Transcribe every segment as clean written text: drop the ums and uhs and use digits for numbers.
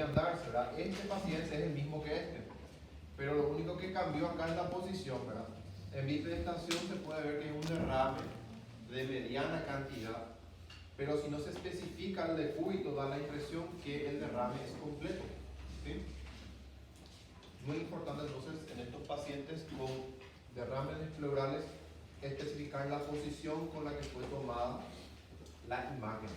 podrían darse, ¿verdad? Este paciente es el mismo que este, pero lo único que cambió acá es la posición, ¿verdad? En bipedestación se puede ver que es un derrame de mediana cantidad, pero si no se especifica el decúbito da la impresión que el derrame es completo, ¿sí? Muy importante entonces en estos pacientes con derrames pleurales especificar la posición con la que fue tomada la imagen.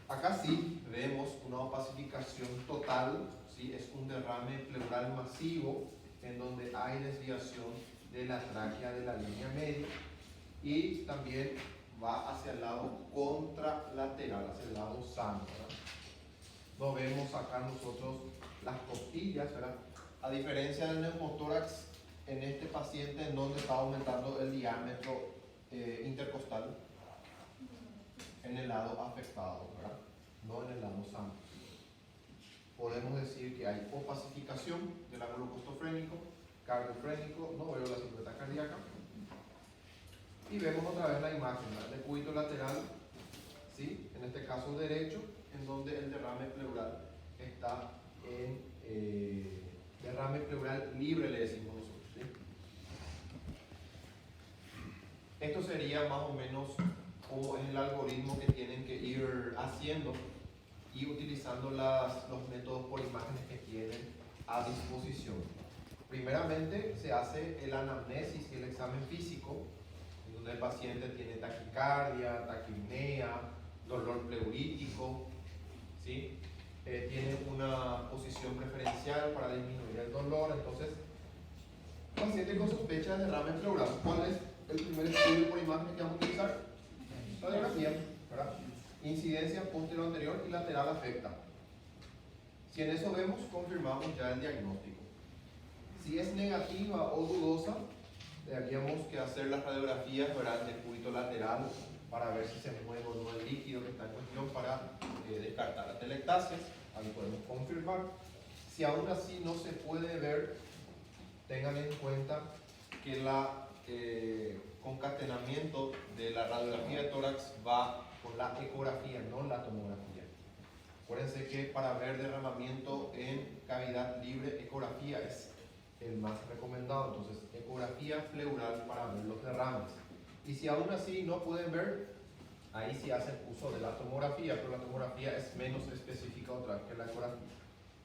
Acá sí vemos una opacificación total, ¿sí? Es un derrame pleural masivo en donde hay desviación de la tráquea de la línea media y también va hacia el lado contralateral, hacia el lado sano, ¿verdad? No vemos acá nosotros las costillas, ¿verdad? A diferencia del neumotórax, en este paciente en donde está aumentando el diámetro intercostal en el lado afectado, ¿verdad? No en el lado sano. Podemos decir que hay opacificación del ángulo costofrénico, cardiofrénico, no veo la silueta cardíaca. Y vemos otra vez la imagen, ¿verdad? De decúbito lateral, ¿sí? En este caso derecho, en donde el derrame pleural está en derrame pleural libre, le decimos nosotros, ¿sí? Esto sería más o menos como es el algoritmo que tienen que ir haciendo y utilizando los métodos por imágenes que tienen a disposición. Primeramente se hace el anamnesis y el examen físico, en donde el paciente tiene taquicardia, taquipnea, dolor pleurítico, ¿sí? Tiene una posición preferencial para disminuir el dolor. Entonces, paciente con sospecha de derrame pleural, ¿cuál es el primer estudio por imagen que vamos a utilizar? Radiografía, ¿verdad? Incidencia posterior anterior y lateral afecta. Si en eso vemos, confirmamos ya el diagnóstico. Si es negativa o dudosa, tendríamos que hacer las radiografías, ¿verdad?, de decúbito lateral para ver si se mueve o no el líquido que está en cuestión para descartar las telectasias. Ahí podemos confirmar. Si aún así no se puede ver, tengan en cuenta que el concatenamiento de la radiografía de tórax va con la ecografía, no la tomografía. Acuérdense que para ver derramamiento en cavidad libre, ecografía es el más recomendado. Entonces, ecografía pleural para ver los derrames. Y si aún así no pueden ver, ahí sí hacen uso de la tomografía, pero la tomografía es menos específica otra vez que la ecografía.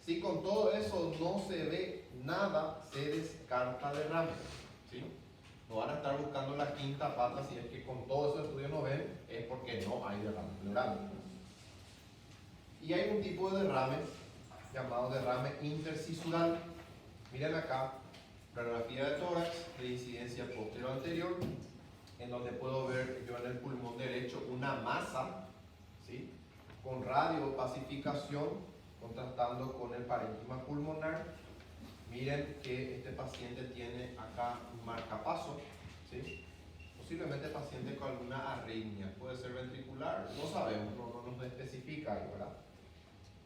Si con todo eso no se ve nada, se descarta derrame, ¿sí? No van a estar buscando la quinta pata. Si es que con todos esos estudios no ven, es porque no hay derrame pleural. Y hay un tipo de derrame llamado derrame intercisural. Miren acá, radiografía de tórax de incidencia posterior anterior, en donde puedo ver yo en el pulmón derecho una masa, ¿sí?, con radiopacificación, contrastando con el parénquima pulmonar. Miren que este paciente tiene acá un marcapaso, ¿sí? Posiblemente paciente con alguna arritmia, puede ser ventricular, no sabemos, no nos especifica ahí, ¿verdad?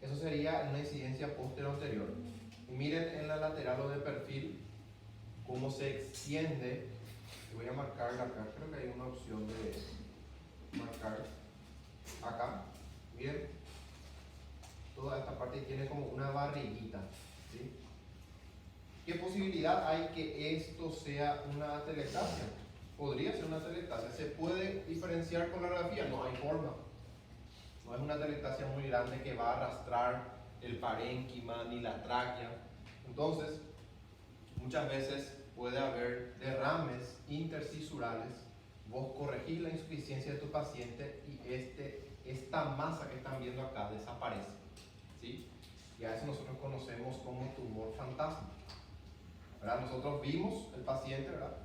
Eso sería una incidencia posterior anterior. Y miren en la lateral o de perfil cómo se extiende. Voy a marcar acá, creo que hay una opción de marcar acá. Miren, toda esta parte tiene como una barriguita, ¿sí? ¿Qué posibilidad hay que esto sea una atelectasia? Podría ser una atelectasia. ¿Se puede diferenciar con la radiografía? No hay forma. No es una atelectasia muy grande que va a arrastrar el parénquima ni la tráquea. Entonces, muchas veces puede haber derrames intercisurales. Vos corregís la insuficiencia de tu paciente y esta masa que están viendo acá desaparece, ¿sí? Y a eso nosotros conocemos como tumor fantasma, ¿verdad? Nosotros vimos el paciente, ¿verdad?,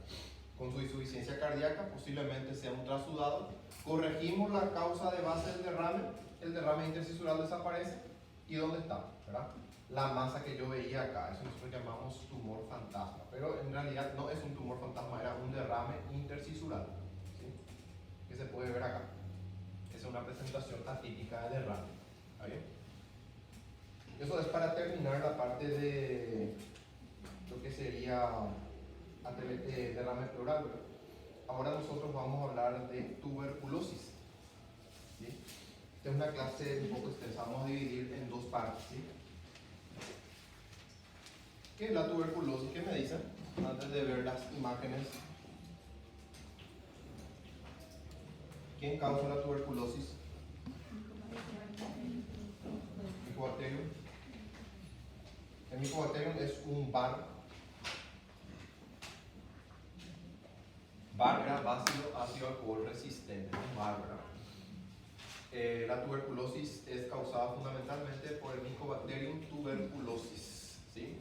con su insuficiencia cardíaca, posiblemente sea un trasudado, corregimos la causa de base del derrame, el derrame intercisural desaparece, ¿y dónde está?, ¿verdad? La masa que yo veía acá, eso nosotros llamamos tumor fantasma, pero en realidad no es un tumor fantasma, era un derrame intercisural, ¿sí?, que se puede ver acá. Esa es una presentación atípica de derrame, ¿está bien? Eso es para terminar la parte de lo que sería derrame pleural, ¿verdad? Ahora nosotros vamos a hablar de tuberculosis, ¿sí? Esta es una clase un poco extensa, vamos a dividir en dos partes, ¿sí? ¿Qué es la tuberculosis? ¿Qué me dicen? Antes de ver las imágenes. ¿Quién causa la tuberculosis? Mycobacterium. El Mycobacterium es un Barbara, bacilo ácido alcohol resistente, un Barbara. La tuberculosis es causada fundamentalmente por el Mycobacterium tuberculosis, ¿sí?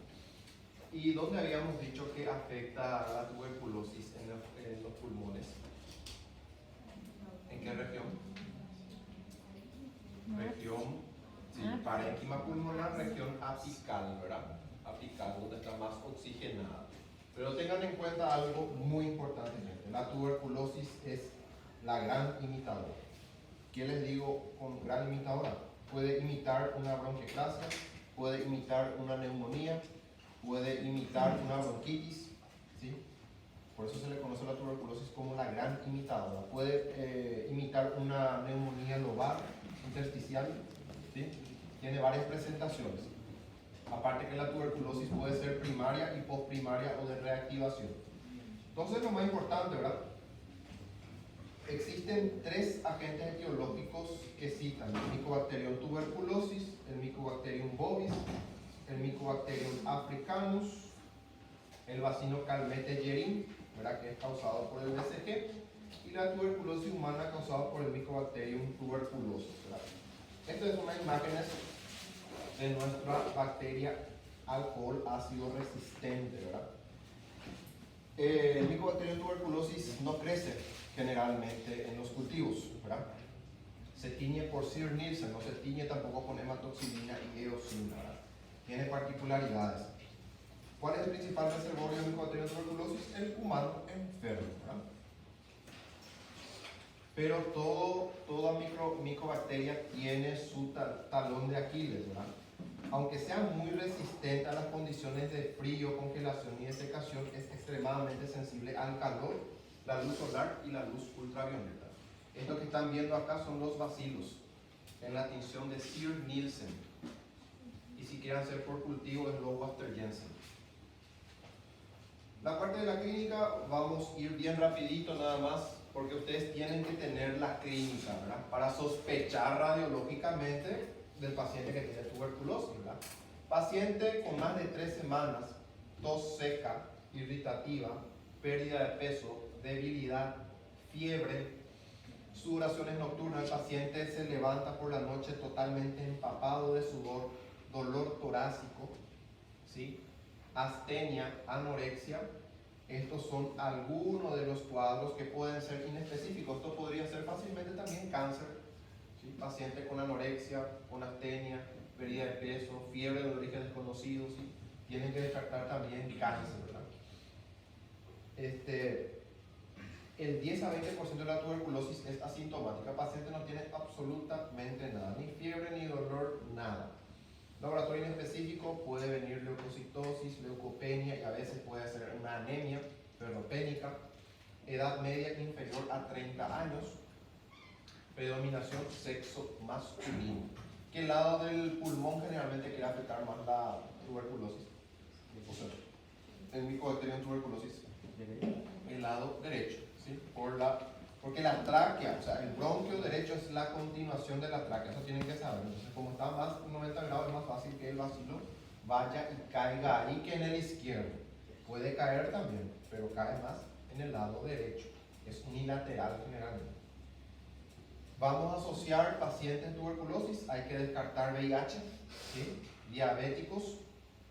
¿Y dónde habíamos dicho que afecta a la tuberculosis en los pulmones? ¿En qué región? Región, sí, parénquima pulmonar, región apical, ¿verdad? Apical, donde está más oxigenada. Pero tengan en cuenta algo muy importante, gente. La tuberculosis es la gran imitadora. ¿Qué les digo con gran imitadora? Puede imitar una bronquiectasia, puede imitar una neumonía, puede imitar una bronquitis, ¿sí? Por eso se le conoce a la tuberculosis como la gran imitadora. Puede imitar una neumonía lobar, intersticial, ¿sí? Tiene varias presentaciones. Aparte que la tuberculosis puede ser primaria y postprimaria o de reactivación. Entonces lo más importante, ¿verdad? Existen tres agentes etiológicos que citan: el Mycobacterium tuberculosis, el Mycobacterium bovis, el Mycobacterium africanus, el Bacillus calmette-guerin, ¿verdad?, que es causado por el BCG, y la tuberculosis humana causada por el Mycobacterium tuberculosis, ¿verdad? Estas son unas imágenes de nuestra bacteria alcohol ácido resistente, ¿verdad? El Mycobacterium tuberculosis no crece generalmente en los cultivos, ¿verdad? Se tiñe por Sear-Nielsen, no se tiñe tampoco con hematoxilina y eosina, ¿verdad? Tiene particularidades. ¿Cuál es el principal reservorio de Mycobacterium tuberculosis? El humano enfermo, ¿verdad? Pero toda micobacteria tiene su talón de Aquiles, ¿verdad? Aunque sea muy resistente a las condiciones de frío, congelación y desecación, es extremadamente sensible al calor, la luz solar y la luz ultravioleta. Esto que están viendo acá son los bacilos en la tinción de Sear-Nielsen. Y si quieren hacer por cultivo es Lowbuster-Jensen. La parte de la clínica vamos a ir bien rapidito nada más, porque ustedes tienen que tener la clínica, ¿verdad?, para sospechar radiológicamente del paciente que tiene tuberculosis, ¿verdad? Paciente con más de 3 semanas, tos seca, irritativa, pérdida de peso, debilidad, fiebre, sudoraciones nocturnas. El paciente se levanta por la noche totalmente empapado de sudor, dolor torácico, ¿sí?, astenia, anorexia. Estos son algunos de los cuadros que pueden ser inespecíficos. Esto podría ser fácilmente también cáncer, ¿sí? Paciente con anorexia, con astenia, pérdida de peso, fiebre de origen desconocido, ¿sí? Tienen que descartar también cáncer, ¿verdad? El 10 a 20% de la tuberculosis es asintomática. El paciente no tiene absolutamente nada, ni fiebre, ni dolor, nada. Laboratorio inespecífico, puede venir leucocitosis, leucopenia y a veces puede ser una anemia ferropénica. Edad media inferior a 30 años. Predominación sexo masculino. ¿Qué lado del pulmón generalmente quiere afectar más la tuberculosis? O sea, el Mycobacterium tuberculosis. El lado derecho, ¿sí? Porque la tráquea, o sea, el bronquio derecho es la continuación de la tráquea, eso tienen que saber. Entonces, como está más 90 grados, es más fácil que el bacilo vaya y caiga ahí que en el izquierdo. Puede caer también, pero cae más en el lado derecho. Es unilateral generalmente. Vamos a asociar pacientes en tuberculosis, hay que descartar VIH, ¿sí? Diabéticos,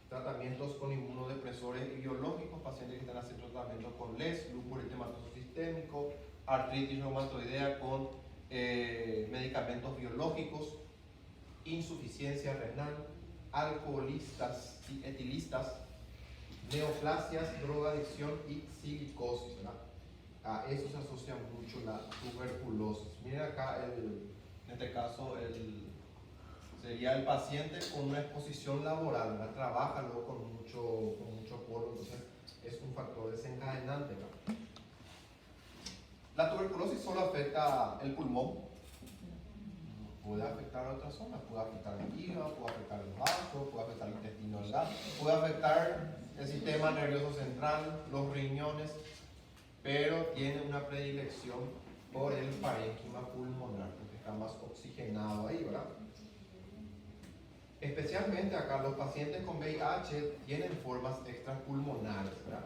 tratamientos con inmunodepresores y biológicos, pacientes que están haciendo tratamiento con LES, lupus eritematoso sistémico, artritis reumatoidea con medicamentos biológicos, insuficiencia renal, alcoholistas y etilistas, neoplasias, drogadicción y silicosis, ¿verdad? A eso se asocia mucho la tuberculosis. Miren acá, en este caso, sería el paciente con una exposición laboral, ¿verdad? Trabaja luego con mucho polvo, entonces es un factor desencadenante, ¿no? La tuberculosis solo afecta el pulmón. puede afectar a otras zonas, puede afectar el hígado, puede afectar el vaso, puede afectar el intestino delgado, puede afectar el sistema nervioso central, los riñones, pero tiene una predilección por el parénquima pulmonar, porque está más oxigenado ahí, ¿verdad? Especialmente acá los pacientes con VIH tienen formas extrapulmonares, ¿verdad?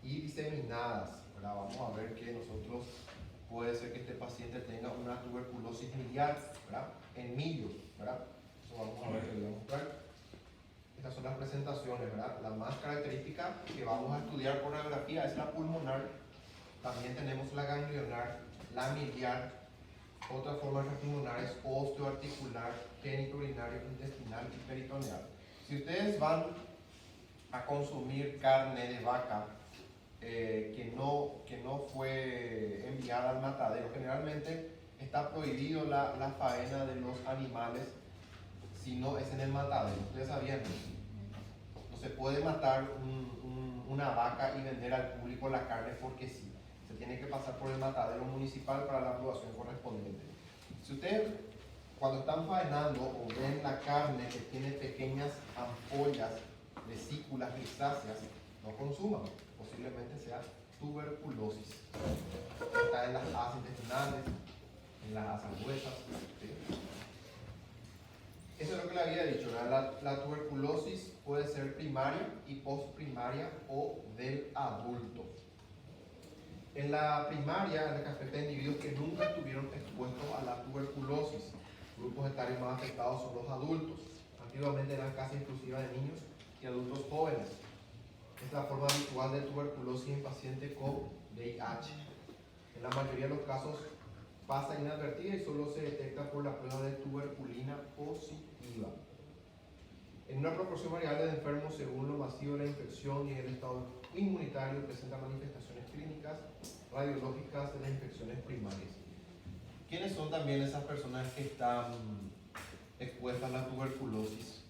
Y diseminadas, ¿verdad? Vamos a ver que nosotros puede ser que este paciente tenga una tuberculosis miliar, ¿verdad? En millo, ¿verdad? Eso vamos a ver, que voy a mostrar. Estas son las presentaciones, ¿verdad? La más característica que vamos a estudiar por radiografía es la pulmonar. También tenemos la ganglionar, la miliar. Otra forma extrapulmonar es osteoarticular, genitourinario, intestinal y peritoneal. Si ustedes van a consumir carne de vaca que no fue enviada al matadero, generalmente está prohibido la faena de los animales si no es en el matadero. Ustedes sabían, no se puede matar una vaca y vender al público la carne porque sí. Se tiene que pasar por el matadero municipal para la aprobación correspondiente. Si ustedes cuando están faenando o ven la carne que tiene pequeñas ampollas, vesículas grisáceas, no consuman, posiblemente sea tuberculosis. Está en las asas intestinales, en las asas gruesas. ¿Sí? Eso es lo que le había dicho, la tuberculosis puede ser primaria y postprimaria o del adulto. En la primaria, en la que afecta a individuos que nunca estuvieron expuestos a la tuberculosis, grupos etarios más afectados son los adultos. Antiguamente eran casi exclusivas de niños y adultos jóvenes. Es la forma habitual de tuberculosis en pacientes con VIH. En la mayoría de los casos pasa inadvertida y solo se detecta por la prueba de tuberculina positiva. En una proporción variable de enfermos según lo masivo de la infección y el estado inmunitario presenta manifestaciones clínicas radiológicas de las infecciones primarias. ¿Quiénes son también esas personas que están expuestas a la tuberculosis?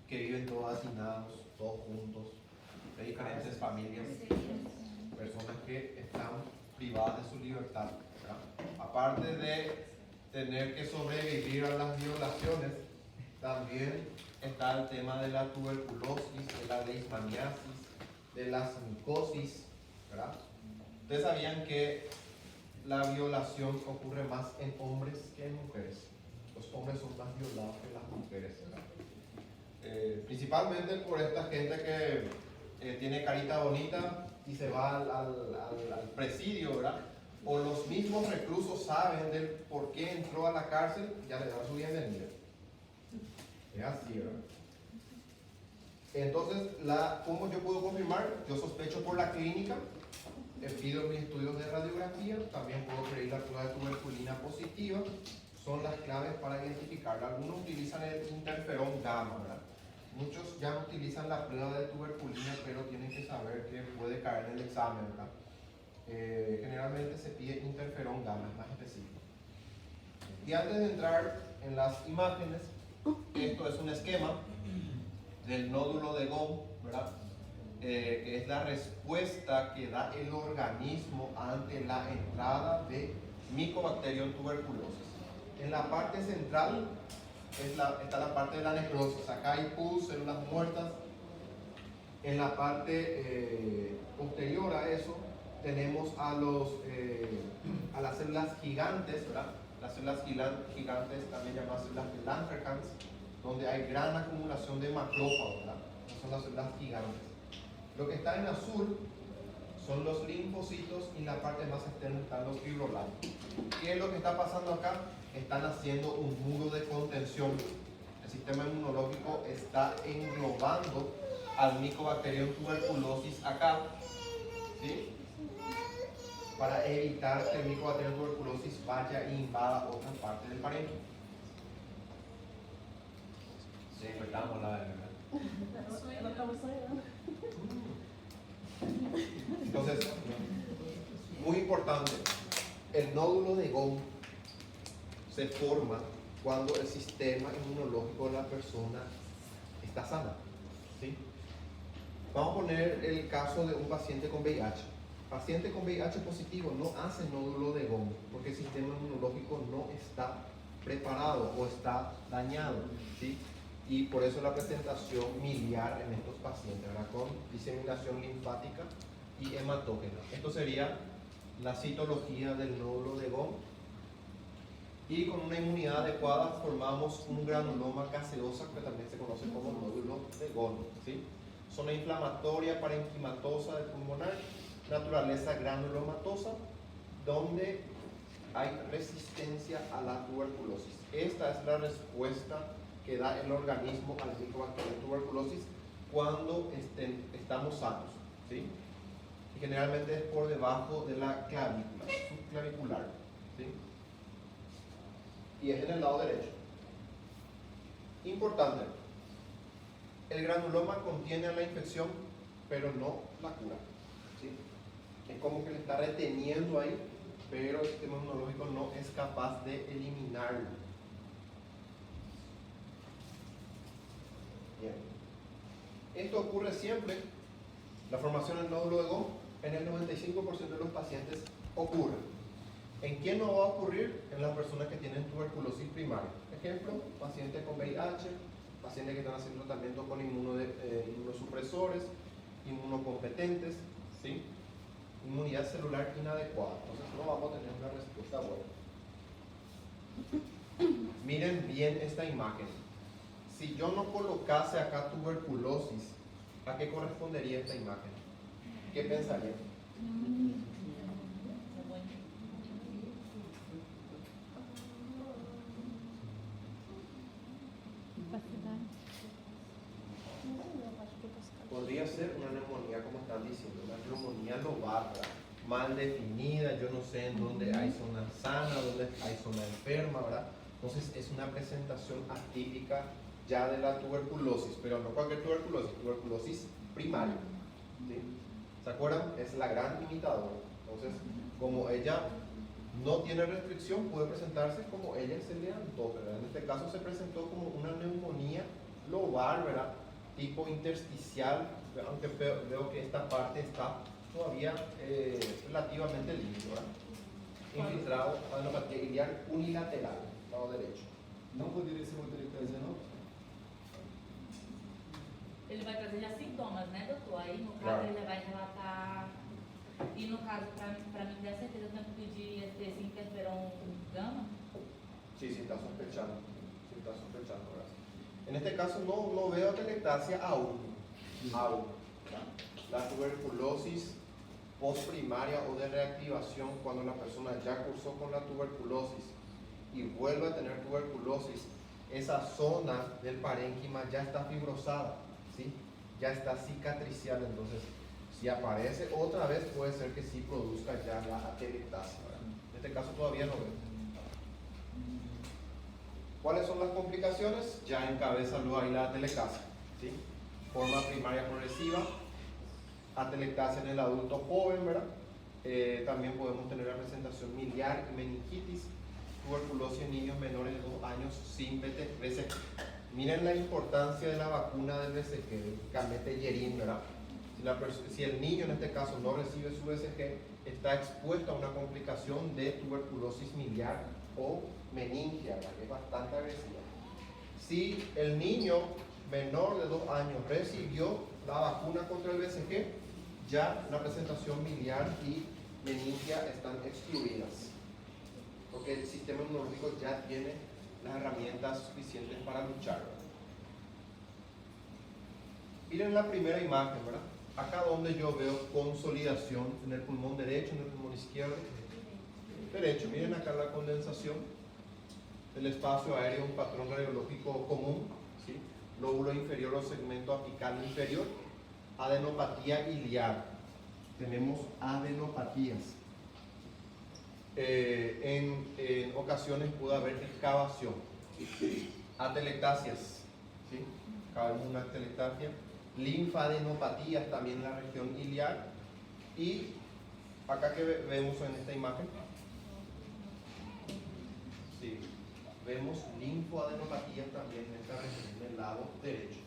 Que viven todos hacinados, todos juntos, de diferentes familias, personas que están privadas de su libertad, ¿verdad? Aparte de tener que sobrevivir a las violaciones, también está el tema de la tuberculosis, de la leishmaniasis, de la micosis, ¿verdad? Ustedes sabían que la violación ocurre más en hombres que en mujeres. Los hombres son más violados que las mujeres, ¿verdad? Principalmente por esta gente que tiene carita bonita y se va al presidio, ¿verdad? O los mismos reclusos saben del por qué entró a la cárcel, ya le dan su bienvenida. Es así, ¿verdad? Entonces, ¿cómo yo puedo confirmar? Yo sospecho por la clínica, pido mis estudios de radiografía, también puedo pedir la prueba de tuberculina positiva, son las claves para identificarla. Algunos utilizan el interferón gamma, ¿verdad? Muchos ya no utilizan la prueba de tuberculina, pero tienen que saber que puede caer en el examen, ¿verdad? Generalmente se pide interferón gamma, es más específico. Y antes de entrar en las imágenes, esto es un esquema del nódulo de Gaume, ¿verdad? Que es la respuesta que da el organismo ante la entrada de Mycobacterium tuberculosis. En la parte central está la parte de la necrosis. Acá hay pus, células muertas. En la parte posterior a eso tenemos a las células gigantes, ¿verdad? Las células gigantes, también llamadas células de Langerhans, donde hay gran acumulación de macrófagos, ¿verdad? Esas son las células gigantes. Lo que está en azul son los linfocitos y en la parte más externa están los fibroblastos. ¿Qué es lo que está pasando acá? Están haciendo un muro de contención. El sistema inmunológico está englobando al Mycobacterium tuberculosis acá, ¿sí? Para evitar que el Mycobacterium tuberculosis vaya e invada otra parte del parénquima. Sí, cortamos la verdad. Entonces, muy importante, el nódulo de Gaume se forma cuando el sistema inmunológico de la persona está sana, ¿sí? Vamos a poner el caso de un paciente con VIH. Paciente con VIH positivo no hace nódulo de Gaume porque el sistema inmunológico no está preparado o está dañado, ¿sí? Y por eso la presentación miliar en estos pacientes, ¿verdad? Con diseminación linfática y hematógena. Esto sería la citología del nódulo de Gaume. Y con una inmunidad adecuada formamos un granuloma gaseosa que también se conoce como nódulo de Gaume, ¿sí? Zona inflamatoria parenquimatosa del pulmonar, naturaleza granulomatosa, donde hay resistencia a la tuberculosis. Esta es la respuesta que da el organismo al micobacterium tuberculosis cuando estamos sanos, ¿sí? Y generalmente es por debajo de la clavícula, subclavicular, ¿sí? Y es en el lado derecho. Importante, el granuloma contiene la infección, pero no la cura, ¿sí? Es como que le está reteniendo ahí, pero el sistema inmunológico no es capaz de eliminarlo. Bien. Esto ocurre siempre, la formación del nódulo de Gaume, en el 95% de los pacientes ocurre. ¿En quién no va a ocurrir? En las personas que tienen tuberculosis primaria. Ejemplo, pacientes con VIH, pacientes que están haciendo tratamiento con inmunosupresores, inmunocompetentes, ¿sí? Inmunidad celular inadecuada. Entonces no vamos a tener una respuesta buena. Miren bien esta imagen. Si yo no colocase acá tuberculosis, ¿a qué correspondería esta imagen? ¿Qué pensarían? Podría ser una neumonía, como están diciendo, una neumonía lobar, ¿verdad? Mal definida, yo no sé en dónde hay zona sana, dónde hay zona enferma, ¿verdad? Entonces es una presentación atípica ya de la tuberculosis, pero no cualquier tuberculosis, tuberculosis primaria, ¿sí? ¿Se acuerdan? Es la gran imitadora. Entonces, como ella no tiene restricción, puede presentarse como ella se le antoje, ¿verdad? En este caso se presentó como una neumonía lobar, ¿verdad? Tipo intersticial, aunque veo que esta parte está todavía relativamente limpio, ¿verdad? Infiltrado, adenopatía iliar unilateral, lado derecho. Não poderia ser uma icterícia, não? Ele vai trazer já sintomas, né, doutor? Aí, no caso, Claro. ele já vai relatar. E no caso, para mim, dar certeza, eu tenho que pedir esse interferon gama. Sí, sí está sospechando. Sí está sospechando, ¿verdad? En este caso no veo atelectasia aún. ¿Verdad? La tuberculosis postprimaria o de reactivación, cuando la persona ya cursó con la tuberculosis y vuelve a tener tuberculosis, esa zona del parénquima ya está fibrosada, ¿sí? Ya está cicatricial, entonces si aparece otra vez puede ser que sí produzca ya la atelectasia, ¿verdad? En este caso todavía no veo. ¿Cuáles son las complicaciones? Ya encabeza luego ahí la atelectasia, ¿sí? Forma primaria progresiva, atelectasia en el adulto joven, ¿verdad? También podemos tener la presentación miliar y meningitis, tuberculosis en niños menores de 2 años sin BCG. Miren la importancia de la vacuna del BCG, del Cametellerin, ¿verdad? Si el niño en este caso no recibe su BCG, está expuesto a una complicación de tuberculosis miliar o meningia, ¿verdad? Que es bastante agresiva. Si el niño menor de 2 años recibió la vacuna contra el BCG, ya la presentación miliar y meningia están excluidas, porque el sistema inmunológico ya tiene las herramientas suficientes para luchar. Miren la primera imagen, ¿verdad? Acá donde yo veo consolidación en el pulmón derecho, en el pulmón izquierdo. Derecho, miren acá la condensación del espacio aéreo, un patrón radiológico común, ¿sí? Lóbulo inferior o segmento apical inferior, adenopatía iliar. Tenemos adenopatías. En ocasiones puede haber excavación, atelectasias, ¿sí? Acá vemos una atelectasia, linfadenopatías también en la región iliar, y acá que vemos en esta imagen, sí, vemos linfoadenopatías también en esta región del lado derecho.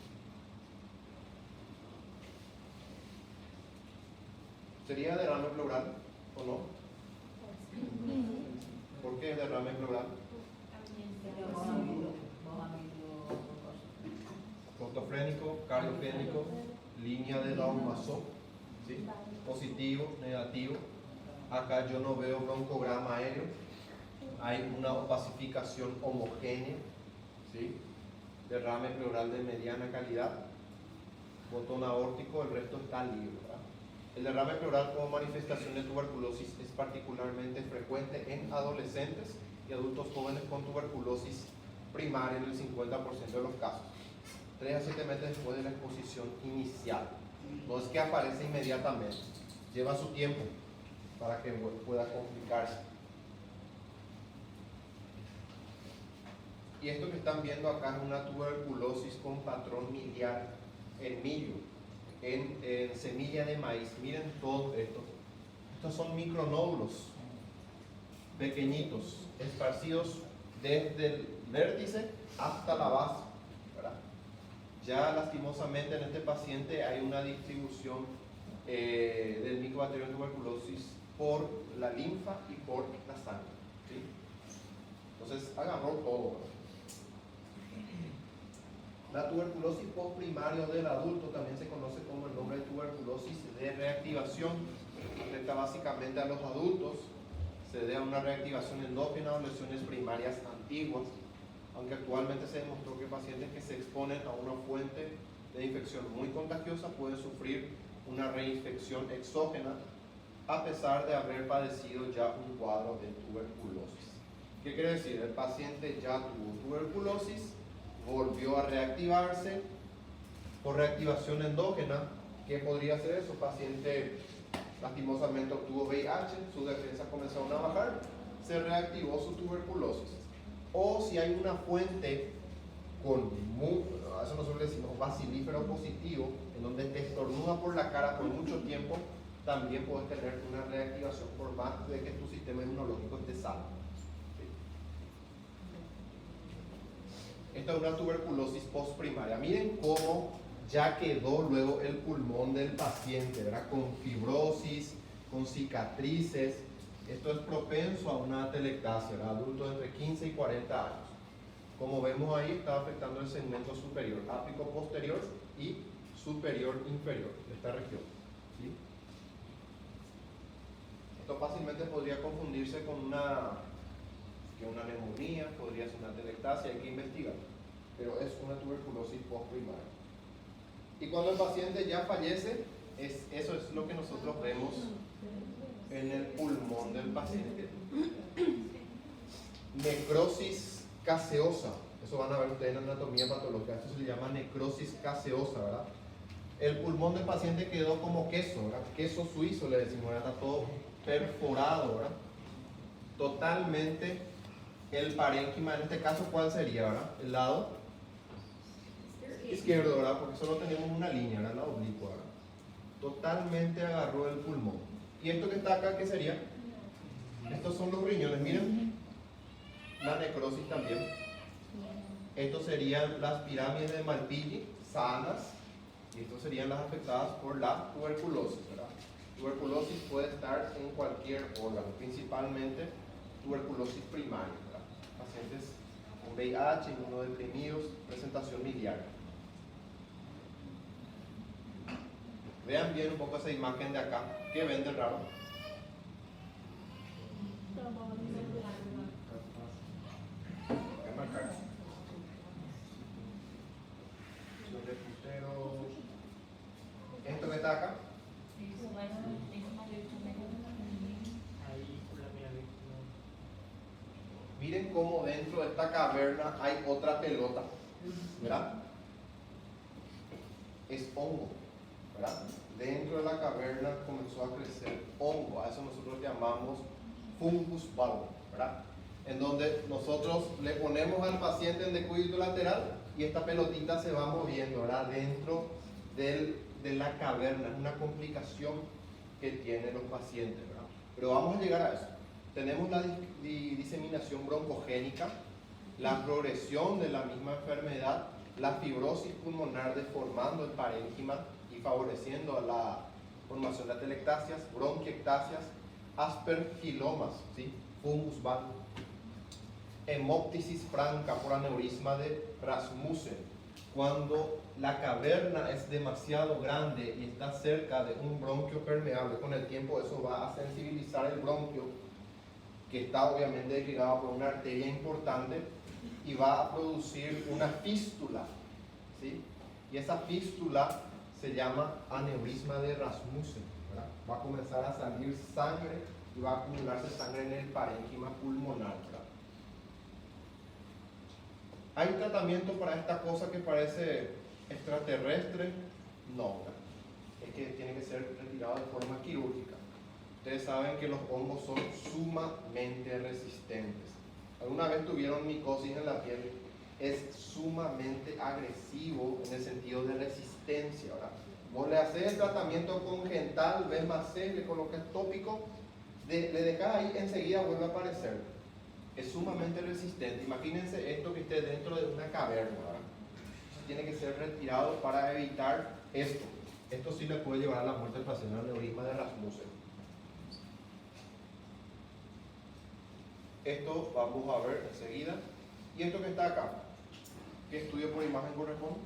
¿Sería derrame pleural o no? ¿Por qué derrame pleural? Ortofrénico, cardiofrénico, línea de Daumaso, ¿sí? Positivo, negativo. Acá yo no veo broncograma aéreo. Hay una opacificación homogénea, ¿sí? Derrame pleural de mediana calidad. Botón aórtico, el resto está libre, ¿verdad? El derrame pleural como manifestación de tuberculosis es particularmente frecuente en adolescentes y adultos jóvenes con tuberculosis primaria en el 50% de los casos. 3 a 7 meses después de la exposición inicial. No es que aparece inmediatamente, lleva su tiempo para que pueda complicarse. Y esto que están viendo acá es una tuberculosis con patrón miliar en millo, en semilla de maíz. Miren todo esto. Estos son micronódulos pequeñitos, esparcidos desde el vértice hasta la base, ¿verdad? Ya lastimosamente en este paciente hay una distribución del micobacterio de tuberculosis por la linfa y por la sangre, ¿sí? Entonces agarró todo, ¿verdad? La tuberculosis postprimaria del adulto también se conoce como el nombre de tuberculosis de reactivación. Afecta básicamente a los adultos, se debe a una reactivación endógena o lesiones primarias antiguas, aunque actualmente se demostró que pacientes que se exponen a una fuente de infección muy contagiosa pueden sufrir una reinfección exógena a pesar de haber padecido ya un cuadro de tuberculosis. ¿Qué quiere decir? El paciente ya tuvo tuberculosis, volvió a reactivarse por reactivación endógena. ¿Qué podría ser eso? Paciente lastimosamente obtuvo VIH, sus defensas comenzaron a bajar, se reactivó su tuberculosis. O si hay una fuente con, a eso nosotros decimos bacilífero positivo, en donde te estornuda por la cara por mucho tiempo, también puedes tener una reactivación por más de que tu sistema inmunológico esté sano. Esta es una tuberculosis postprimaria. Miren cómo ya quedó luego el pulmón del paciente, ¿verdad? Con fibrosis, con cicatrices. Esto es propenso a una atelectasia, ¿verdad? Adultos entre 15 y 40 años. Como vemos ahí, está afectando el segmento superior, ápico posterior y superior inferior de esta región, ¿sí? Esto fácilmente podría confundirse con una neumonía, podría ser una atelectasia, hay que investigar, pero es una tuberculosis postprimaria. Y cuando el paciente ya fallece, eso es lo que nosotros vemos en el pulmón del paciente. Necrosis caseosa, eso van a ver ustedes en anatomía patológica, esto se le llama necrosis caseosa, ¿verdad? El pulmón del paciente quedó como queso, ¿verdad? Queso suizo le decimos, ¿verdad? Está todo perforado, ¿verdad? Totalmente. El parénquima, en este caso, ¿cuál sería, verdad? El lado izquierdo, ¿verdad? Porque solo tenemos una línea, ¿verdad? La oblicua, ¿verdad? Totalmente agarró el pulmón. ¿Y esto que está acá, qué sería? Estos son los riñones, miren. La necrosis también. Estos serían las pirámides de Malpighi, sanas. Y estos serían las afectadas por la tuberculosis, ¿verdad? Tuberculosis puede estar en cualquier órgano, principalmente tuberculosis primaria, ¿verdad? Pacientes con VIH, inmunodeprimidos, presentación miliar. Vean bien un poco esa imagen de acá. ¿Qué ven de raro? Voy a marcar. Esto que está acá. Miren cómo dentro de esta caverna hay otra pelota, ¿verdad? Es hongo, ¿verdad? Dentro de la caverna comenzó a crecer hongo, a eso nosotros llamamos fungus bulbo, ¿verdad? En donde nosotros le ponemos al paciente en decúbito lateral y esta pelotita se va moviendo, ¿verdad? Dentro de la caverna, es una complicación que tienen los pacientes, ¿verdad? Pero vamos a llegar a eso. Tenemos la diseminación broncogénica, la progresión de la misma enfermedad, la fibrosis pulmonar deformando el parénquima y favoreciendo la formación de atelectasias, bronquiectasias, aspergilomas, ¿sí? Fungus bulbo. hemoptisis franca por aneurisma de Rasmussen, cuando la caverna es demasiado grande y está cerca de un bronquio permeable. Con el tiempo eso va a sensibilizar el bronquio, que está obviamente irrigado por una arteria importante, y va a producir una fístula, ¿sí? Y esa fístula se llama aneurisma de Rasmussen, ¿verdad? Va a comenzar a salir sangre y va a acumularse sangre en el parénquima pulmonar, ¿verdad? ¿Hay tratamiento para esta cosa que parece extraterrestre? No, ¿verdad? Es que tiene que ser retirado de forma quirúrgica. Ustedes saben que los hongos son sumamente resistentes. ¿Alguna vez tuvieron micosis en la piel? Es sumamente agresivo en el sentido de resistencia, ¿verdad? Vos le haces el tratamiento congenital, ves más C, le colocas tópico, le dejas ahí, enseguida vuelve a aparecer. Es sumamente resistente. Imagínense esto que esté dentro de una caverna, ¿verdad? Tiene que ser retirado para evitar esto. Esto sí le puede llevar a la muerte del paciente, el aneurisma de Rasmussen. Esto vamos a ver enseguida. ¿Y esto que está acá? ¿Qué estudio por imagen corresponde?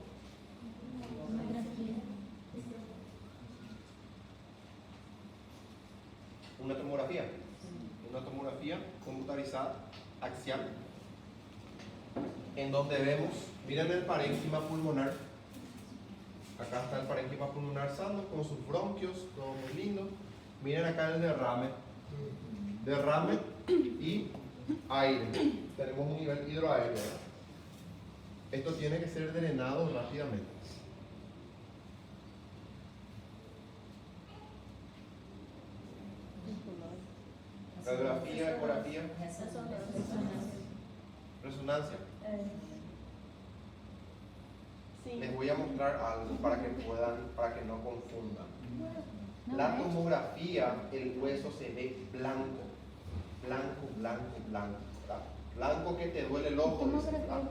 Una tomografía. Una tomografía computarizada, axial, en donde vemos, miren el parénquima pulmonar. Acá está el parénquima pulmonar sano con sus bronquios, todo muy lindo. Miren acá el derrame. Derrame y aire. Tenemos un nivel hidroaéreo, ¿verdad? Esto tiene que ser drenado rápidamente. Radiografía, ecografía, resonancia. Les voy a mostrar algo para que no confundan. La tomografía, el hueso se ve blanco, blanco, blanco, blanco, ¿verdad? Blanco que te duele el ojo, dice, ¿verdad?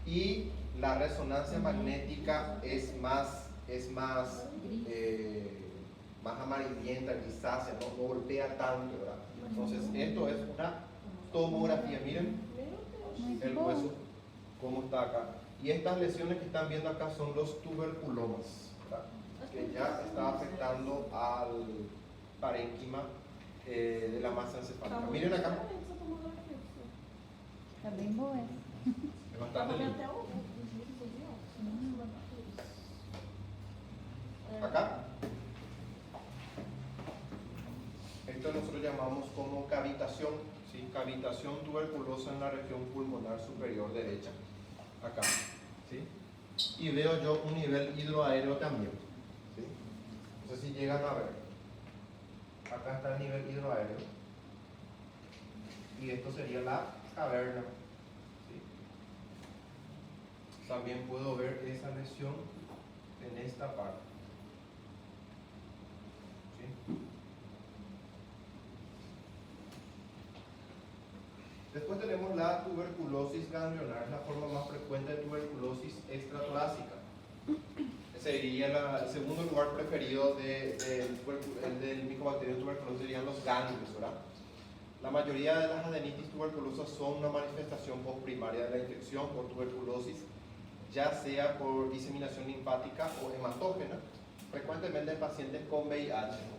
Y la resonancia magnética es más amarillenta, grisácea, no golpea tanto, ¿verdad? Entonces esto es una tomografía. Miren el hueso cómo está acá. Y estas lesiones que están viendo acá son los tuberculomas, ¿verdad? Que ya está afectando al parénquima de la masa encefálica. Miren acá. Tá bem boa. Es bastante lindo. Acá. Esto nosotros llamamos como cavitación, ¿sí? Cavitación tuberculosa en la región pulmonar superior derecha. Acá, ¿sí? Y veo yo un nivel hidroaéreo también, ¿sí? No sé si llegan a ver. Acá está el nivel hidroaéreo. Y esto sería la caverna, ¿sí? También puedo ver esa lesión en esta parte, ¿sí? Después tenemos la tuberculosis ganglionar, la forma más frecuente de tuberculosis extratorácica. Sería el segundo lugar preferido del micobacterio tuberculosis, serían los ganglios, ¿verdad? La mayoría de las adenitis tuberculosas son una manifestación postprimaria de la infección por tuberculosis, ya sea por diseminación linfática o hematógena, frecuentemente en pacientes con VIH.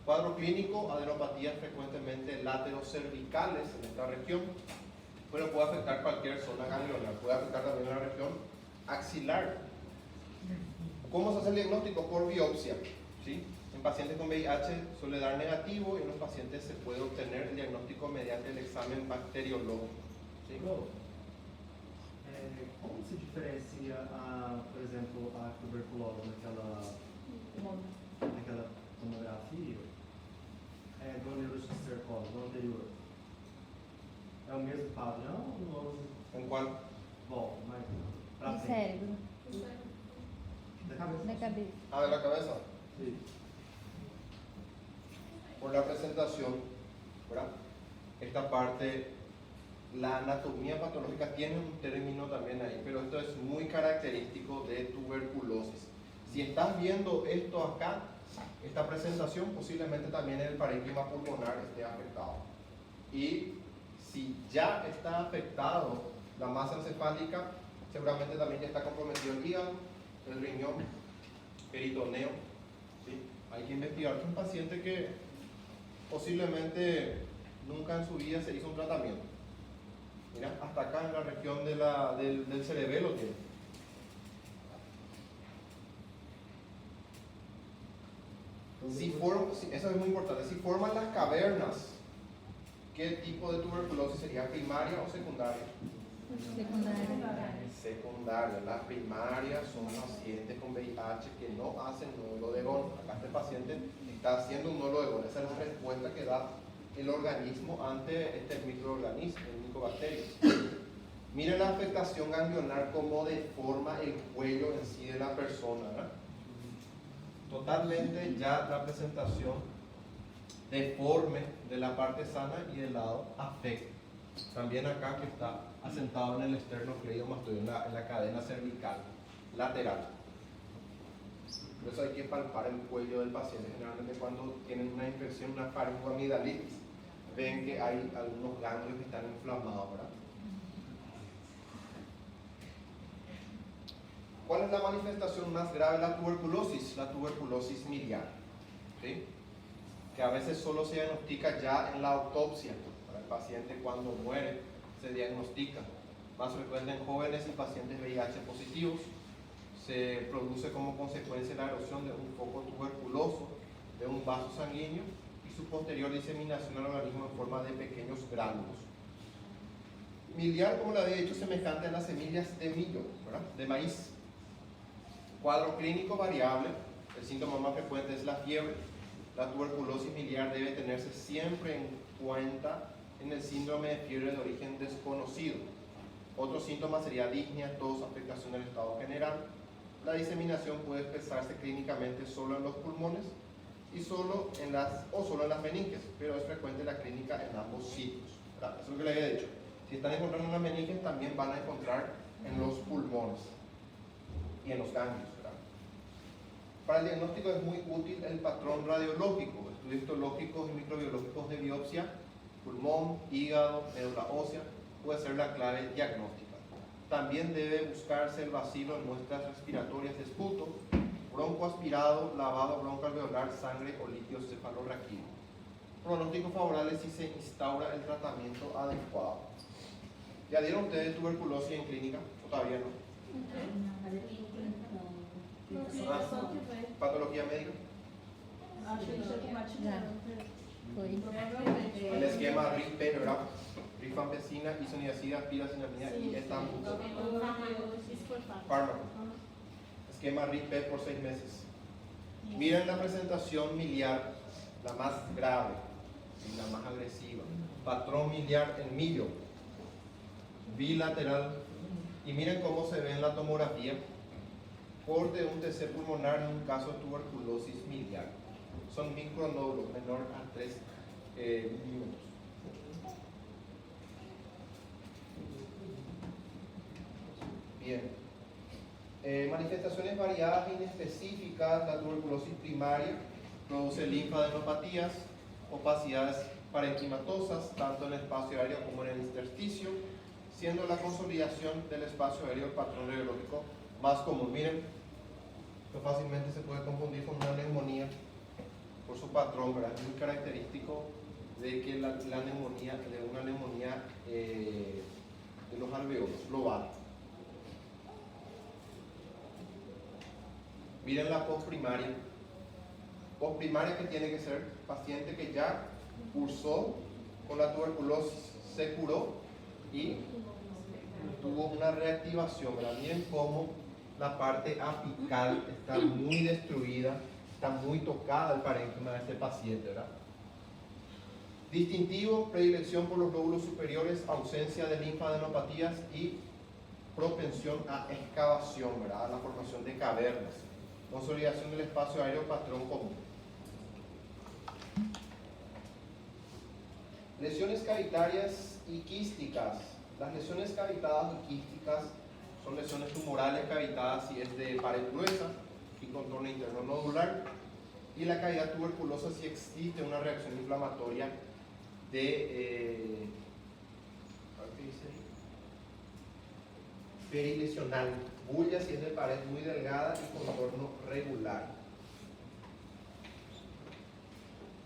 Cuadro clínico, adenopatías frecuentemente laterocervicales en esta región, pero puede afectar cualquier zona ganglionar, puede afectar también la región axilar. ¿Cómo se hace el diagnóstico? Por biopsia, ¿sí? En pacientes con VIH suele dar negativo y en los pacientes se puede obtener el diagnóstico mediante el examen bacteriológico, ¿sí? Como se diferencia, por exemplo, a tuberculose naquela tomografia do neurocercose, do anterior? É o mesmo padrão ou ¿En cuál? bom, mas pra Do frente? cérebro, Da cabeça? da cabeça. Ah, de la cabeza. Sim. Por la presentación, ¿verdad? Esta parte, la anatomía patológica tiene un término también ahí, pero esto es muy característico de tuberculosis. Si estás viendo esto acá, esta presentación, posiblemente también el parénquima pulmonar esté afectado. Y Si ya está afectado la masa encefálica, seguramente también ya está comprometido el hígado, el riñón, peritoneo. ¿Sí? Hay que investigar con un paciente que posiblemente nunca en su vida se hizo un tratamiento. Mira, hasta acá en la región del cerebelo tiene. Eso es muy importante. Si forman las cavernas, ¿qué tipo de tuberculosis sería? ¿Primaria o secundaria? Secundaria. Las primarias son pacientes con VIH que no hacen nódulo de Gón. Acá este paciente está haciendo un nódulo de Gón. Esa es la respuesta que da el organismo ante este microorganismo, el micobacterio. Miren la afectación ganglionar, cómo deforma el cuello en sí de la persona, ¿verdad? Totalmente ya la presentación deforme de la parte sana y del lado afecta. También acá que está asentado en el esternocleidomastoideo, en la cadena cervical lateral. Por eso hay que palpar el cuello del paciente. Generalmente cuando tienen una infección, una faringoamigdalitis, ven que hay algunos ganglios que están inflamados, ¿verdad? ¿Cuál es la manifestación más grave de la tuberculosis? La tuberculosis miliar, ¿sí? Que a veces solo se diagnostica ya en la autopsia. Para el paciente cuando muere se diagnostica. Más frecuente en jóvenes y pacientes VIH positivos. Se produce como consecuencia la erosión de un foco tuberculoso, de un vaso sanguíneo y su posterior diseminación al organismo en forma de pequeños gránulos. Miliar, como le había dicho, semejante a las semillas de millo, ¿verdad? De maíz. Cuadro clínico variable. El síntoma más frecuente es la fiebre. La tuberculosis miliar debe tenerse siempre en cuenta en el síndrome de fiebre de origen desconocido. Otro síntoma sería disnea, tos, afectación del estado general. La diseminación puede expresarse clínicamente solo en los pulmones y solo en las meninges, pero es frecuente la clínica en ambos sitios, ¿verdad? Eso es lo que le había dicho. Si están encontrando en las meninges, también van a encontrar en los pulmones y en los ganglios, ¿verdad? Para el diagnóstico es muy útil el patrón radiológico, estudios histológicos y microbiológicos de biopsia, pulmón, hígado, médula ósea, puede ser la clave diagnóstica. También debe buscarse el bacilo en muestras respiratorias de esputo, bronco aspirado, lavado broncoalveolar, sangre o líquido cefalorraquídeo. Pronóstico favorable si se instaura el tratamiento adecuado. ¿Ya dieron ustedes tuberculosis en clínica o todavía no? ¿Patología médica? El esquema RIP-P, ¿verdad? Rifampicina, isoniazida, piracinamida y estambul. Fármaco. Esquema RIP-P por 6 meses. Miren la presentación miliar, la más grave y la más agresiva. Patrón miliar en millo, bilateral. Y miren cómo se ve en la tomografía. Corte de un TC pulmonar en un caso de tuberculosis miliar. Son micronódulos menor a 3 milímetros. Bien. Manifestaciones variadas e inespecíficas. La tuberculosis primaria produce linfadenopatías, opacidades parenquimatosas, tanto en el espacio aéreo como en el intersticio, siendo la consolidación del espacio aéreo el patrón radiológico más común. Miren, esto fácilmente se puede confundir con una neumonía por su patrón, ¿verdad? Es muy característico de que la neumonía, de una neumonía de los alveolos global. Miren la postprimaria. Postprimaria, que tiene que ser paciente que ya cursó con la tuberculosis, se curó y tuvo una reactivación, ¿verdad? Miren cómo la parte apical está muy destruida, está muy tocada el parénquima de este paciente, ¿verdad? Distintivo, predilección por los lóbulos superiores, ausencia de linfadenopatías y propensión a excavación, ¿verdad? A la formación de cavernas. Consolidación del espacio aéreo, patrón común. Lesiones cavitarias y quísticas. Las lesiones cavitadas y quísticas son lesiones tumorales cavitadas si es de pared gruesa y contorno interno nodular. Y la cavidad tuberculosa si existe una reacción inflamatoria de ¿qué sería? Perilesional. Bulla si es de pared muy delgada y contorno regular.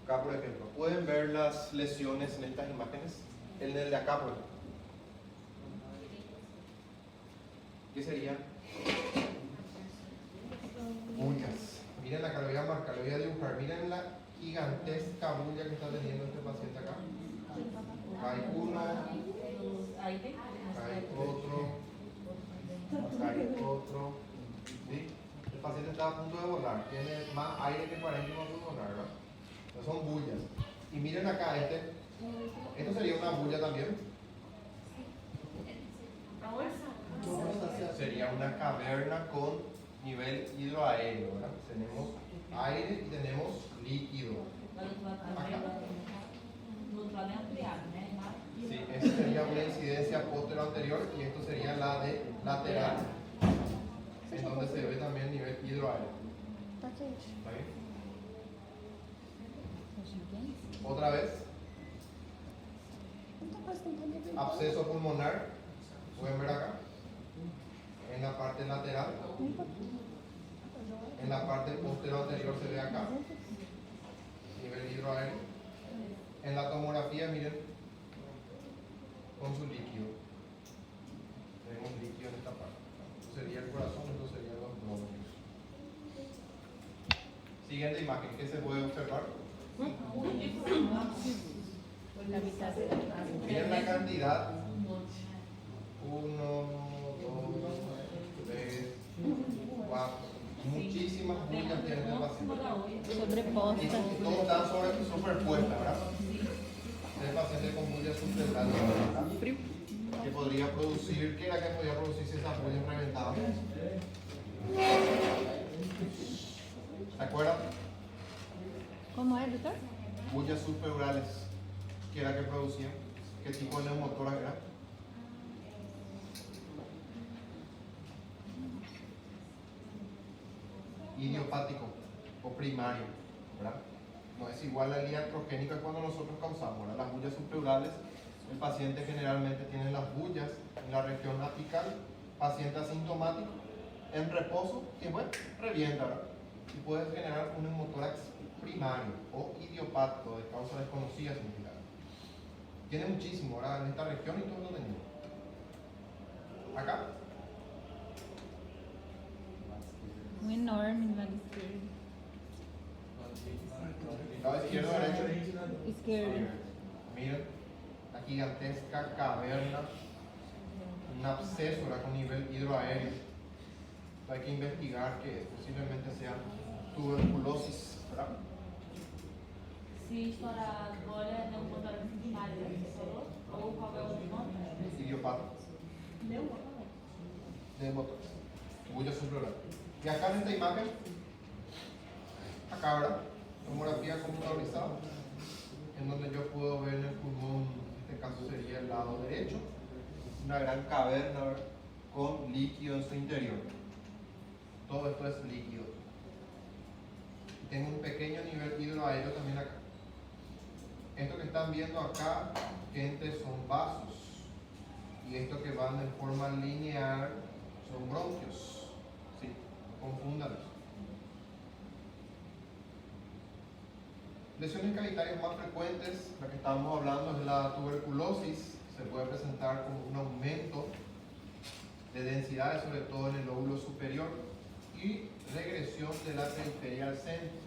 Acá, por ejemplo, ¿pueden ver las lesiones en estas imágenes? El de acá, por ejemplo. ¿Qué sería? Bullas. Miren acá, lo voy a marcar, lo voy a dibujar. Miren la gigantesca bulla que está teniendo este paciente acá. Hay uno, Ahí tem. hay otro, acá hay otro. ¿Sí? El paciente está a punto de volar, tiene más aire que parénquima de volar, ¿verdad? Entonces son bullas. Y miren acá, esto sería una bulla también. Sería una caverna con nivel hidroaéreo, ¿verdad? Tenemos aire y tenemos líquido. No ampliado, né? Sí, esa sería una incidencia postero anterior y esto sería la de lateral, en donde se ve también el nivel hidroaéreo. ¿Está bien? Otra vez. Absceso pulmonar, pueden ver acá, en la parte lateral, en la parte postero anterior se ve acá, nivel hidroaéreo. En la tomografía, miren, con su líquido, tenemos líquido en esta parte. Esto sería el corazón, esto serían los bronquios. Siguiente imagen, ¿qué se puede observar? Miren la cantidad. 1, 2, 3, 4. Muchísimas bullas tiene el paciente. Sobreposta. Y todos están superpuestas, ¿verdad? El paciente con bullas subterráneas, ¿verdad? Que podría producir, ¿qué era que podría producir si esas bullas reventaban? ¿Se acuerdan? ¿Cómo es, doctor? Bullas subpleurales, ¿qué era que producían? ¿Qué tipo de neumotoras era? Idiopático o primario, ¿verdad? No es igual al iatrogénico que cuando nosotros causamos, ¿verdad? Las bullas subpleurales, el paciente generalmente tiene las bullas en la región apical, paciente asintomático, en reposo y bueno, revienta, ¿verdad? Y puede generar un neumotórax primario o idiopático de causa desconocida significa. Tiene muchísimo, ¿verdad? En esta región y todo lo tenemos. Acá. Un enorme no lado esquerdo. Lado izquierdo, derecho. Izquierdo. Miren, la gigantesca caverna, un absceso, ¿verdad? Con nivel hidroaéreo. Hay que investigar que posiblemente sea tuberculosis, ¿verdad? Se estourar a bolha, não botar primária, você falou? Ou qual é o outro nome? Idiopático. Neumotórax. Bulla subpleural. Y acá en esta imagen, acá, ¿verdad? Tomografía computadorizada, en donde yo puedo ver en el pulmón, en este caso sería el lado derecho, una gran caverna, ¿verdad? Con líquido en su interior. Todo esto es líquido. Tengo un pequeño nivel hidroaéreo también acá. Esto que están viendo acá, gente, son vasos. Y esto que van en forma lineal son bronquios. Sí, no confundan. Lesiones cavitarias más frecuentes, la que estamos hablando es la tuberculosis. Se puede presentar como un aumento de densidades, sobre todo en el lóbulo superior, y regresión de la periferia al centro.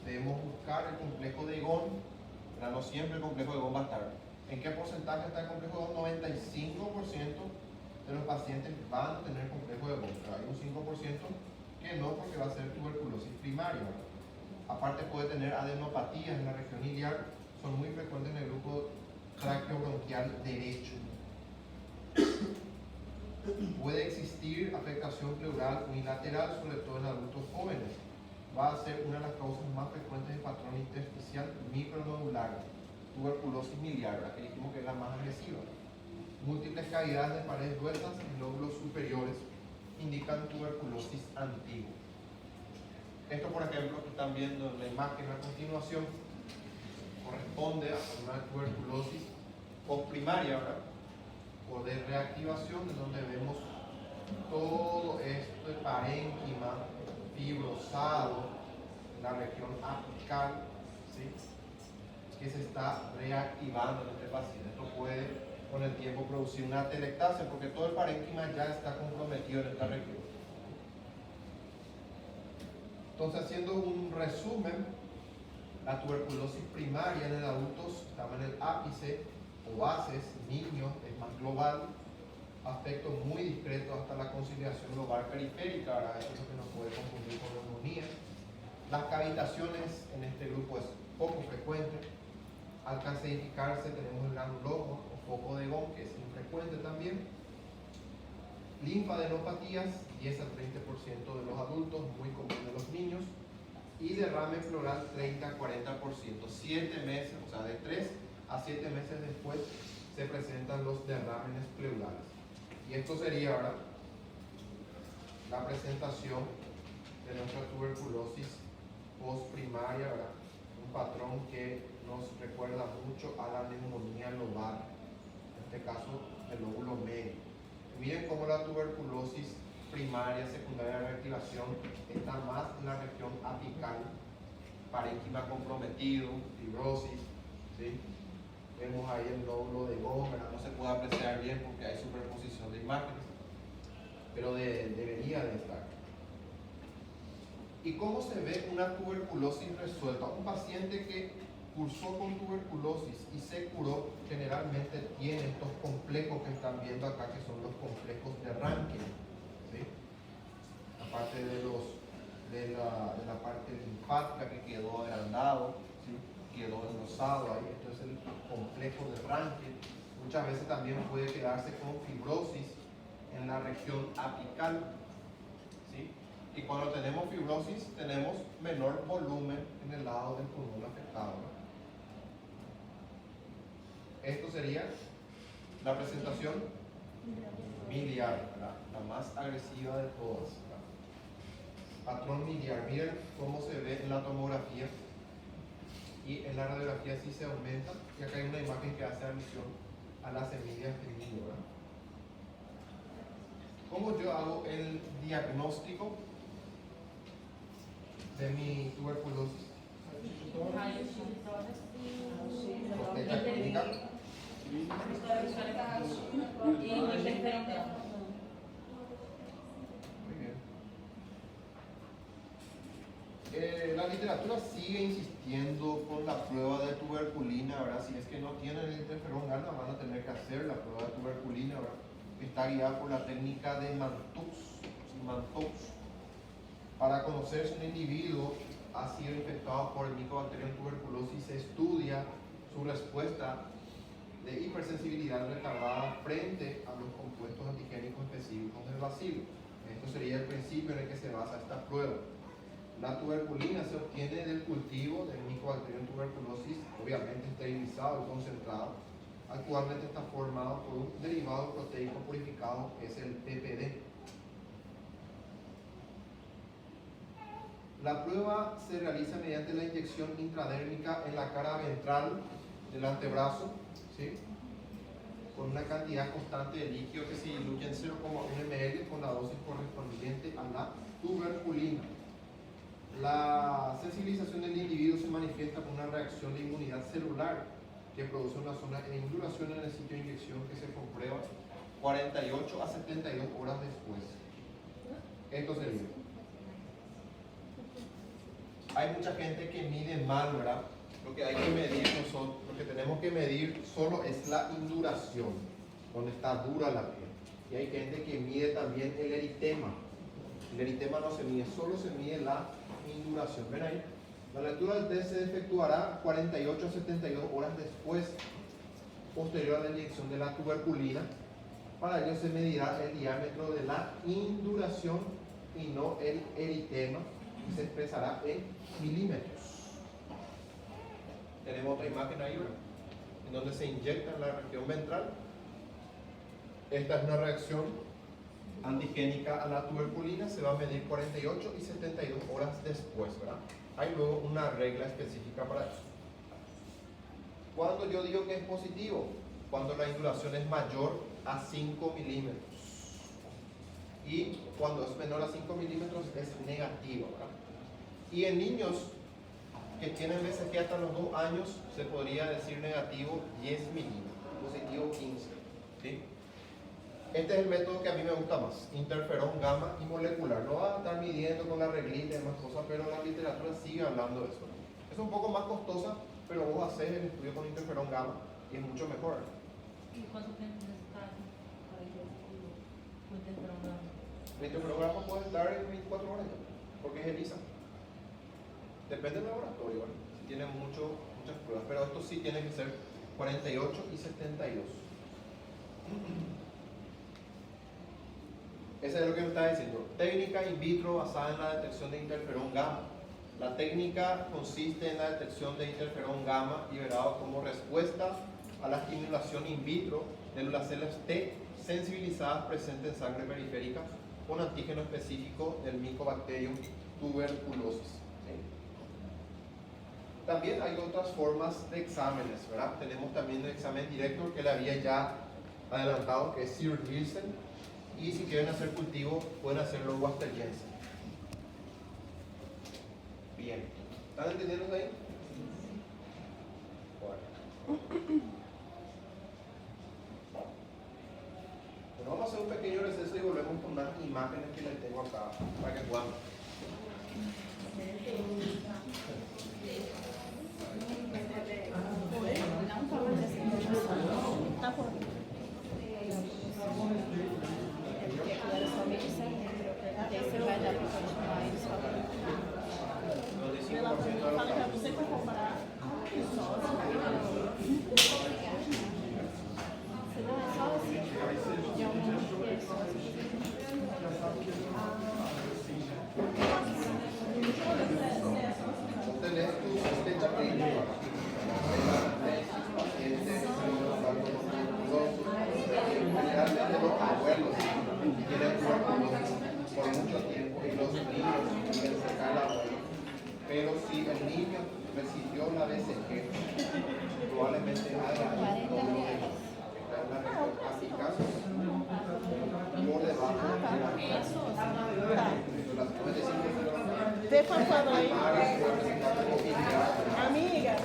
Debemos buscar el complejo de Egon, pero no siempre el complejo de Egon va a estar. ¿En qué porcentaje está el complejo de Egon? 95% de los pacientes van a tener complejo de Egon, pero hay un 5% que no, porque va a ser tuberculosis primaria. Aparte puede tener adenopatías en la región iliar, son muy frecuentes en el grupo traqueobronquial derecho. Puede existir afectación pleural unilateral, sobre todo en adultos jóvenes. Va a ser una de las causas más frecuentes de patrón intersticial micronodular, tuberculosis miliar, la que dijimos que es la más agresiva. Múltiples cavidades de paredes gruesas en lóbulos superiores indican tuberculosis antigua. Esto, por ejemplo, que están viendo en la imagen a continuación, corresponde a una tuberculosis postprimaria, ¿verdad? o de reactivación, en donde vemos todo este parénquima fibrosado en la región apical, ¿sí?, que se está reactivando en este paciente. Esto puede con el tiempo producir una atelectasia porque todo el parénquima ya está comprometido en esta región. Entonces, haciendo un resumen, la tuberculosis primaria en el adultos estaba en el ápice o bases, niños, es más global, aspecto muy discreto hasta la conciliación lobar periférica. Ahora, eso es lo que nos puede confundir con neumonía. Las cavitaciones en este grupo es poco frecuente. Al calcificarse tenemos el granuloma o foco de Gón, que es infrecuente también. Linfadenopatías, 10 al 30% de los adultos, muy común de los niños. Y derrame pleural, 30 a 40%. 7 meses, o sea, de 3 a 7 meses después se presentan los derrames pleurales. Y esto sería ahora la presentación de nuestra tuberculosis postprimaria, ¿verdad? Un patrón que nos recuerda mucho a la neumonía lobar, en este caso el lóbulo medio. Miren cómo la tuberculosis primaria, secundaria de reactivación está más en la región apical, parénquima comprometido, fibrosis, ¿sí? Vemos ahí el lóbulo de Gón, no se puede apreciar bien porque hay superposición de imágenes, pero debería de estar. ¿Y cómo se ve una tuberculosis resuelta? Un paciente que cursó con tuberculosis y se curó, generalmente tiene estos complejos que están viendo acá, que son los complejos de Rankin, ¿sí? Aparte de la parte linfática que quedó agrandado, ¿sí?, quedó engrosado ahí. Esto es el complejo de Rankin. Muchas veces también puede quedarse con fibrosis en la región apical, ¿sí? Y cuando tenemos fibrosis tenemos menor volumen en el lado del pulmón afectado, ¿no? Esto sería la presentación miliar, ¿verdad?, la más agresiva de todas, ¿verdad? Patrón miliar, miren cómo se ve en la tomografía y en la radiografía sí se aumenta, y acá hay una imagen que hace alusión a las semillas de niño, ¿verdad? ¿Cómo yo hago el diagnóstico de mi tuberculosis? Sospecha clínica. Muy bien. La literatura sigue insistiendo con la prueba de tuberculina, ¿verdad? Si es que no tienen el interferón gamma, van a tener que hacer la prueba de tuberculina, ¿verdad?, que está guiada por la técnica de Mantoux, para conocer si un individuo ha sido infectado por el Mycobacterium tuberculosis. Se estudia su respuesta de hipersensibilidad retardada frente a los compuestos antigénicos específicos del bacilo. Esto sería el principio en el que se basa esta prueba. La tuberculina se obtiene del cultivo del Mycobacterium tuberculosis, obviamente esterilizado y concentrado. Actualmente está formado por un derivado proteico purificado que es el PPD. La prueba se realiza mediante la inyección intradérmica en la cara ventral del antebrazo, ¿sí?, con una cantidad constante de líquido que se diluye en 0,1 ml con la dosis correspondiente a la tuberculina. La sensibilización del individuo se manifiesta con una reacción de inmunidad celular que produce una zona de induración en el sitio de inyección que se comprueba 48 a 72 horas después. Esto sería. Hay mucha gente que mide mal, ¿verdad? Lo que hay que medir lo que tenemos que medir solo es la induración, donde está dura la piel. Y hay gente que mide también el eritema. El eritema no se mide, solo se mide la induración. ¿Ven ahí? La lectura del test se efectuará 48 a 72 horas después, posterior a la inyección de la tuberculina. Para ello se medirá el diámetro de la induración y no el eritema, y se expresará en milímetros. Tenemos otra imagen ahí, ¿verdad?, en donde se inyecta en la región ventral. Esta es una reacción antigénica a la tuberculina, se va a medir 48 y 72 horas después, ¿verdad? Hay luego una regla específica para eso. Cuando yo digo que es positivo, cuando la induración es mayor a 5 milímetros. Y cuando es menor a 5 milímetros es negativo, ¿verdad? Y en niños que tienen BCG hasta los 2 años se podría decir negativo 10 milímetros, positivo 15. ¿Sí? Este es el método que a mí me gusta más, interferón gamma y molecular. No va a estar midiendo con la reglita y demás cosas, pero la literatura sigue hablando de eso. Es un poco más costosa, pero vos haces el estudio con interferón gamma y es mucho mejor. ¿Y cuánto tiempo necesitas para ir al estudio con interferón gamma? El interferón gamma puede estar en 24 horas ya, porque es ELISA. Depende del laboratorio, ¿vale? Si tiene muchas pruebas, pero esto sí tiene que ser 48 y 72. Ese es lo que me estaba diciendo. Técnica in vitro basada en la detección de interferón gamma. La técnica consiste en la detección de interferón gamma liberado como respuesta a la estimulación in vitro de las células T sensibilizadas presentes en sangre periférica con antígeno específico del Mycobacterium tuberculosis. ¿Sí? También hay otras formas de exámenes, ¿verdad? Tenemos también el examen directo que le había ya adelantado, que es Sears-Nielsen. Y si quieren hacer cultivo, pueden hacerlo Wachter Jensen. Bien. ¿Están entendiendo ahí? Bueno, vamos a hacer un pequeño receso y volvemos con unas imágenes que les tengo acá para que puedan. Pero si el niño recibió la BCG, probablemente haya por debajo Vê passando aí. Amiga.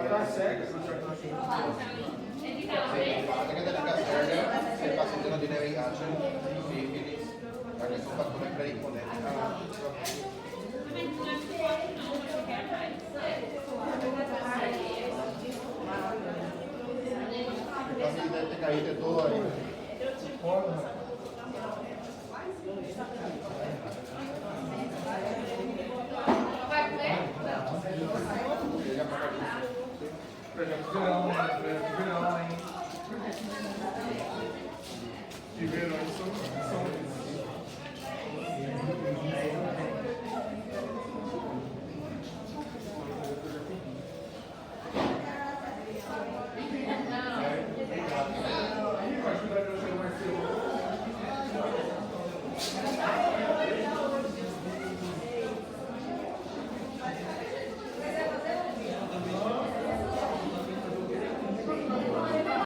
Tá cega, Aparte que tenés que hacerle si el paciente no tiene VIH, sífilis, para que son factores predisponentes. Casi te caíste todo ahí. Tiveram